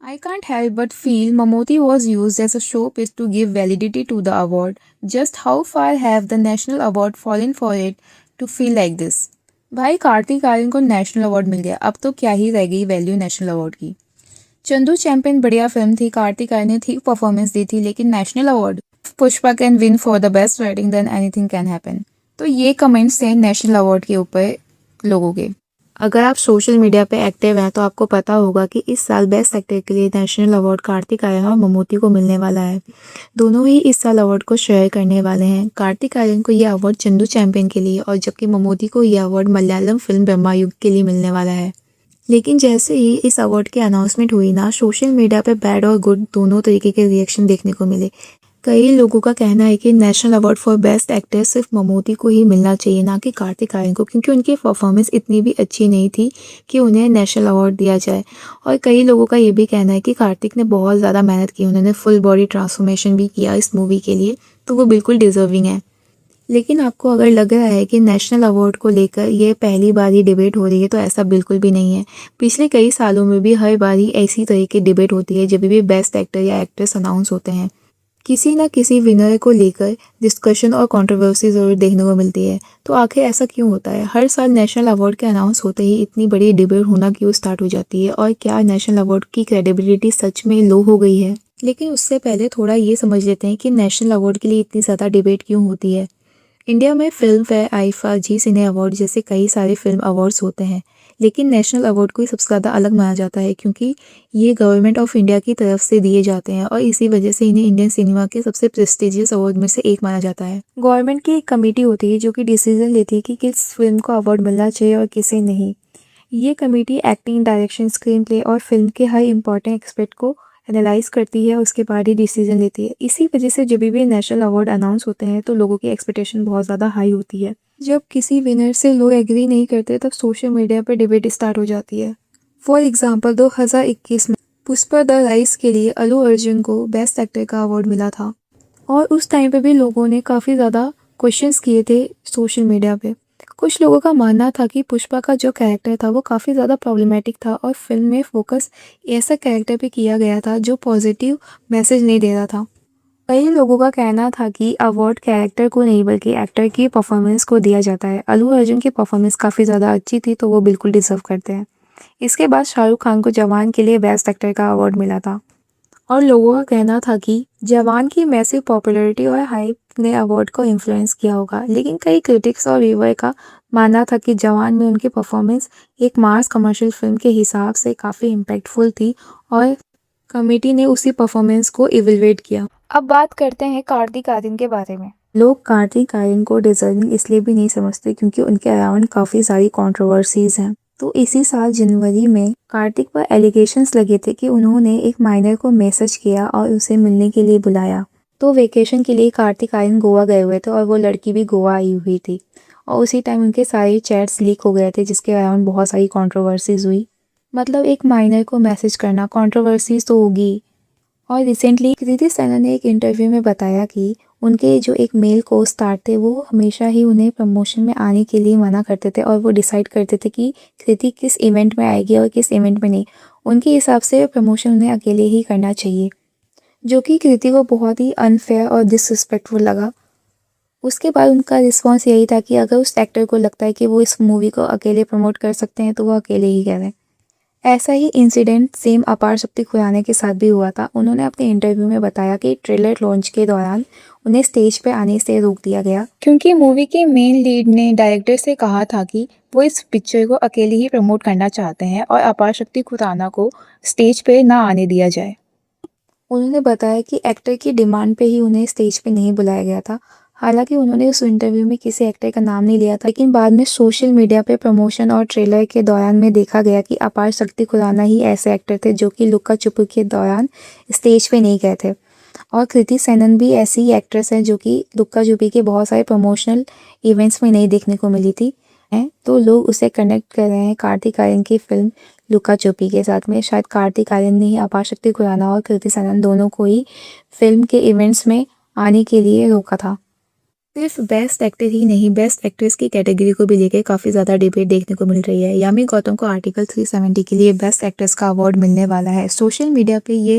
I can't help but feel Mammootty was used as a showpiece to give validity to the award. Just how far have the national award fallen for it to feel like this? भाई कार्तिक आर्यन को national award मिल गया, अब तो क्या ही रह गई value national award की। Chandu champion बढ़िया फिल्म थी, कार्तिक आर्यन ने ठीक परफॉर्मेंस दी थी, लेकिन national award Pushpa can win for the best writing than anything can happen. तो ये कमेंट्स हैं नेशनल अवार्ड के ऊपर लोगों के। अगर आप सोशल मीडिया पे एक्टिव हैं तो आपको पता होगा कि इस साल बेस्ट एक्टर के लिए नेशनल अवार्ड कार्तिक आर्यन और ममूटी को मिलने वाला है। दोनों ही इस साल अवार्ड को शेयर करने वाले हैं। कार्तिक आर्यन को यह अवार्ड चंदू चैंपियन के लिए और जबकि ममूटी को यह अवार्ड मलयालम फिल्म ब्रह्मायुग के लिए मिलने वाला है। लेकिन जैसे ही इस अवार्ड की अनाउंसमेंट हुई ना, सोशल मीडिया पे बैड और गुड दोनों तरीके के रिएक्शन देखने को मिले। कई लोगों का कहना है कि national award for best actor सिर्फ ममूटी को ही मिलना चाहिए, ना कि कार्तिक आर्यन को, क्योंकि उनकी परफॉर्मेंस इतनी भी अच्छी नहीं थी कि उन्हें नेशनल अवार्ड दिया जाए। और कई लोगों का ये भी कहना है कि कार्तिक ने बहुत ज़्यादा मेहनत की, उन्होंने फुल बॉडी ट्रांसफॉर्मेशन भी किया इस मूवी के लिए, तो वो बिल्कुल डिजर्विंग है। लेकिन आपको अगर लग रहा है कि नेशनल अवार्ड को लेकर ये पहली बार ही डिबेट हो रही है, तो ऐसा बिल्कुल भी नहीं है। पिछले कई सालों में भी हर बार ही ऐसी तरह की डिबेट होती है जब भी बेस्ट एक्टर या एक्ट्रेस अनाउंस होते हैं। किसी न किसी विनर को लेकर डिस्कशन और कंट्रोवर्सी ज़रूर देखने को मिलती है। तो आखिर ऐसा क्यों होता है? हर साल नेशनल अवार्ड के अनाउंस होते ही इतनी बड़ी डिबेट होना क्यों स्टार्ट हो जाती है? और क्या नेशनल अवार्ड की क्रेडिबिलिटी सच में लो हो गई है? लेकिन उससे पहले थोड़ा ये समझ लेते हैं कि नेशनल अवार्ड के लिए इतनी ज़्यादा डिबेट क्यों होती है। इंडिया में फिल्म फेयर, आईफा, जी सिने अवार्ड जैसे कई सारे फिल्म अवार्ड्स होते हैं, लेकिन नेशनल अवार्ड को ही सबसे ज़्यादा अलग माना जाता है क्योंकि ये गवर्नमेंट ऑफ इंडिया की तरफ से दिए जाते हैं और इसी वजह से इन्हें इंडियन सिनेमा के सबसे प्रेस्टिजियस अवार्ड में से एक माना जाता है। गवर्नमेंट की एक कमेटी होती है जो कि डिसीजन लेती है कि किस फिल्म को अवार्ड मिलना चाहिए और किसे नहीं। ये committee acting, direction, screen play और फिल्म के हर इंपॉर्टेंट एस्पेक्ट को एनालाइज करती है, उसके बाद ही डिसीजन लेती है। इसी वजह से जब भी नेशनल अवार्ड अनाउंस होते हैं तो लोगों की एक्सपेक्टेशन बहुत ज़्यादा हाई होती है। जब किसी विनर से लोग एग्री नहीं करते तब सोशल मीडिया पर डिबेट स्टार्ट हो जाती है। फॉर एग्जाम्पल 2021 में पुष्पा द राइज के लिए अल्लू अर्जुन को बेस्ट एक्टर का अवार्ड मिला था और उस टाइम पे भी लोगों ने काफ़ी ज़्यादा क्वेश्चंस किए थे सोशल मीडिया पे। कुछ लोगों का मानना था कि पुष्पा का जो कैरेक्टर था वो काफ़ी ज़्यादा प्रॉब्लमेटिक था और फिल्म में फोकस ऐसा कैरेक्टर पे किया गया था जो पॉजिटिव मैसेज नहीं दे रहा था। कई लोगों का कहना था कि अवार्ड कैरेक्टर को नहीं बल्कि एक्टर की परफॉर्मेंस को दिया जाता है। अल्लू अर्जुन की परफॉर्मेंस काफ़ी ज़्यादा अच्छी थी तो वो बिल्कुल डिजर्व करते हैं। इसके बाद शाहरुख खान को जवान के लिए बेस्ट एक्टर का अवार्ड मिला था और लोगों का कहना था कि जवान की मैसिव पॉपुलैरिटी और हाइप ने अवार्ड को इन्फ्लुएंस किया होगा। लेकिन कई क्रिटिक्स और व्यूअर का मानना था कि जवान में उनकी परफॉर्मेंस एक मास कमर्शियल फिल्म के हिसाब से काफ़ी इम्पैक्टफुल थी और कमेटी ने उसी परफॉर्मेंस को इवेलुएट किया। अब बात करते हैं कार्तिक आर्यन के बारे में। लोग कार्तिक आर्यन को डिजर्विंग इसलिए भी नहीं समझते क्योंकि उनके अराउंड काफ़ी सारी कंट्रोवर्सीज हैं। तो इसी साल जनवरी में कार्तिक पर एलिगेशंस लगे थे कि उन्होंने एक माइनर को मैसेज किया और उसे मिलने के लिए बुलाया। तो वेकेशन के लिए कार्तिक आर्यन गोवा गए हुए थे और वो लड़की भी गोवा आई हुई थी और उसी टाइम उनके सारे चैट्स लीक हो गए थे जिसके अराउंड बहुत सारी कंट्रोवर्सीज हुई। मतलब एक माइनर को मैसेज करना, कंट्रोवर्सीज तो होगी। और रिसेंटली कृति सेनन ने एक इंटरव्यू में बताया कि उनके जो एक मेल को स्टार थे वो हमेशा ही उन्हें प्रमोशन में आने के लिए मना करते थे और वो डिसाइड करते थे कि कृति किस इवेंट में आएगी और किस इवेंट में नहीं। उनके हिसाब से प्रमोशन उन्हें अकेले ही करना चाहिए, जो कि कृति को बहुत ही अनफेयर और डिसरिस्पेक्टफुल लगा। उसके बाद उनका रिस्पॉन्स यही था कि अगर उस एक्टर को लगता है कि वो इस मूवी को अकेले प्रमोट कर सकते हैं तो वो अकेले ही करें। ऐसा ही इंसिडेंट सेम अपार शक्ति खुराना के साथ भी हुआ था। उन्होंने अपने इंटरव्यू में बताया कि ट्रेलर लॉन्च के दौरान उन्हें स्टेज पर आने से रोक दिया गया क्योंकि मूवी के मेन लीड ने डायरेक्टर से कहा था कि वो इस पिक्चर को अकेले ही प्रमोट करना चाहते हैं और अपार शक्ति खुराना को स्टेज पे ना आने दिया जाए। उन्होंने बताया कि एक्टर की डिमांड पे ही उन्हें स्टेज पे नहीं बुलाया गया था। हालांकि उन्होंने उस इंटरव्यू में किसी एक्टर का नाम नहीं लिया था, लेकिन बाद में सोशल मीडिया पे प्रमोशन और ट्रेलर के दौरान में देखा गया कि अपार शक्ति खुराना ही ऐसे एक्टर थे जो कि लुक्का छुपी के दौरान स्टेज पे नहीं गए थे। और कृति सेनन भी ऐसी ही एक्ट्रेस है जो कि लुक्का छुपी के बहुत सारे प्रमोशनल इवेंट्स में नहीं देखने को मिली थी। तो लोग उसे कनेक्ट कर रहे हैं कार्तिक आर्यन की फिल्म लुक्का छुपी के साथ में। शायद कार्तिक आर्यन ने ही अपार शक्ति खुराना और कृति सेनन दोनों को ही फिल्म के इवेंट्स में आने के लिए रोका था। सिर्फ बेस्ट एक्टर ही नहीं, बेस्ट एक्ट्रेस की कैटेगरी को भी लेकर काफ़ी ज़्यादा डिबेट देखने को मिल रही है। यामी गौतम को आर्टिकल 370 के लिए बेस्ट एक्ट्रेस का अवार्ड मिलने वाला है। सोशल मीडिया पे ये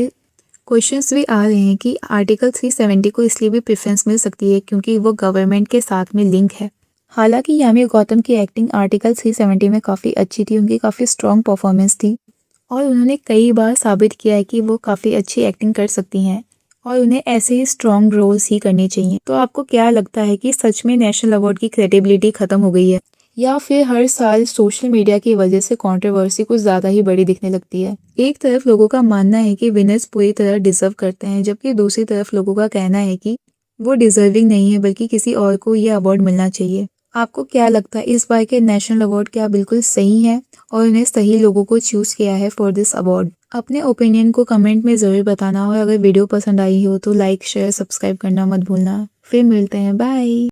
क्वेश्चंस भी आ रहे हैं कि आर्टिकल 370 को इसलिए भी प्रेफरेंस मिल सकती है क्योंकि वो गवर्नमेंट के साथ में लिंक है। हालांकि यामी गौतम की एक्टिंग आर्टिकल 370 में काफ़ी अच्छी थी, उनकी काफ़ी स्ट्रॉन्ग परफॉर्मेंस थी और उन्होंने कई बार साबित किया है कि वो काफ़ी अच्छी एक्टिंग कर सकती हैं और उन्हें ऐसे ही स्ट्रॉन्ग रोल्स ही करने चाहिए। तो आपको क्या लगता है कि सच में नेशनल अवार्ड की क्रेडिबिलिटी खत्म हो गई है या फिर हर साल सोशल मीडिया की वजह से कंट्रोवर्सी कुछ ज़्यादा ही बड़ी दिखने लगती है? एक तरफ लोगों का मानना है कि विनर्स पूरी तरह डिजर्व करते हैं, जबकि दूसरी तरफ लोगों का कहना है कि वो डिजर्विंग नहीं है बल्कि किसी और को ये अवार्ड मिलना चाहिए। आपको क्या लगता है इस बार के नेशनल अवार्ड क्या बिल्कुल सही है और उन्हें सही लोगों को चूज किया है फॉर दिस अवार्ड? अपने ओपिनियन को कमेंट में ज़रूर बताना और अगर वीडियो पसंद आई हो तो लाइक शेयर सब्सक्राइब करना मत भूलना। फिर मिलते हैं, बाय।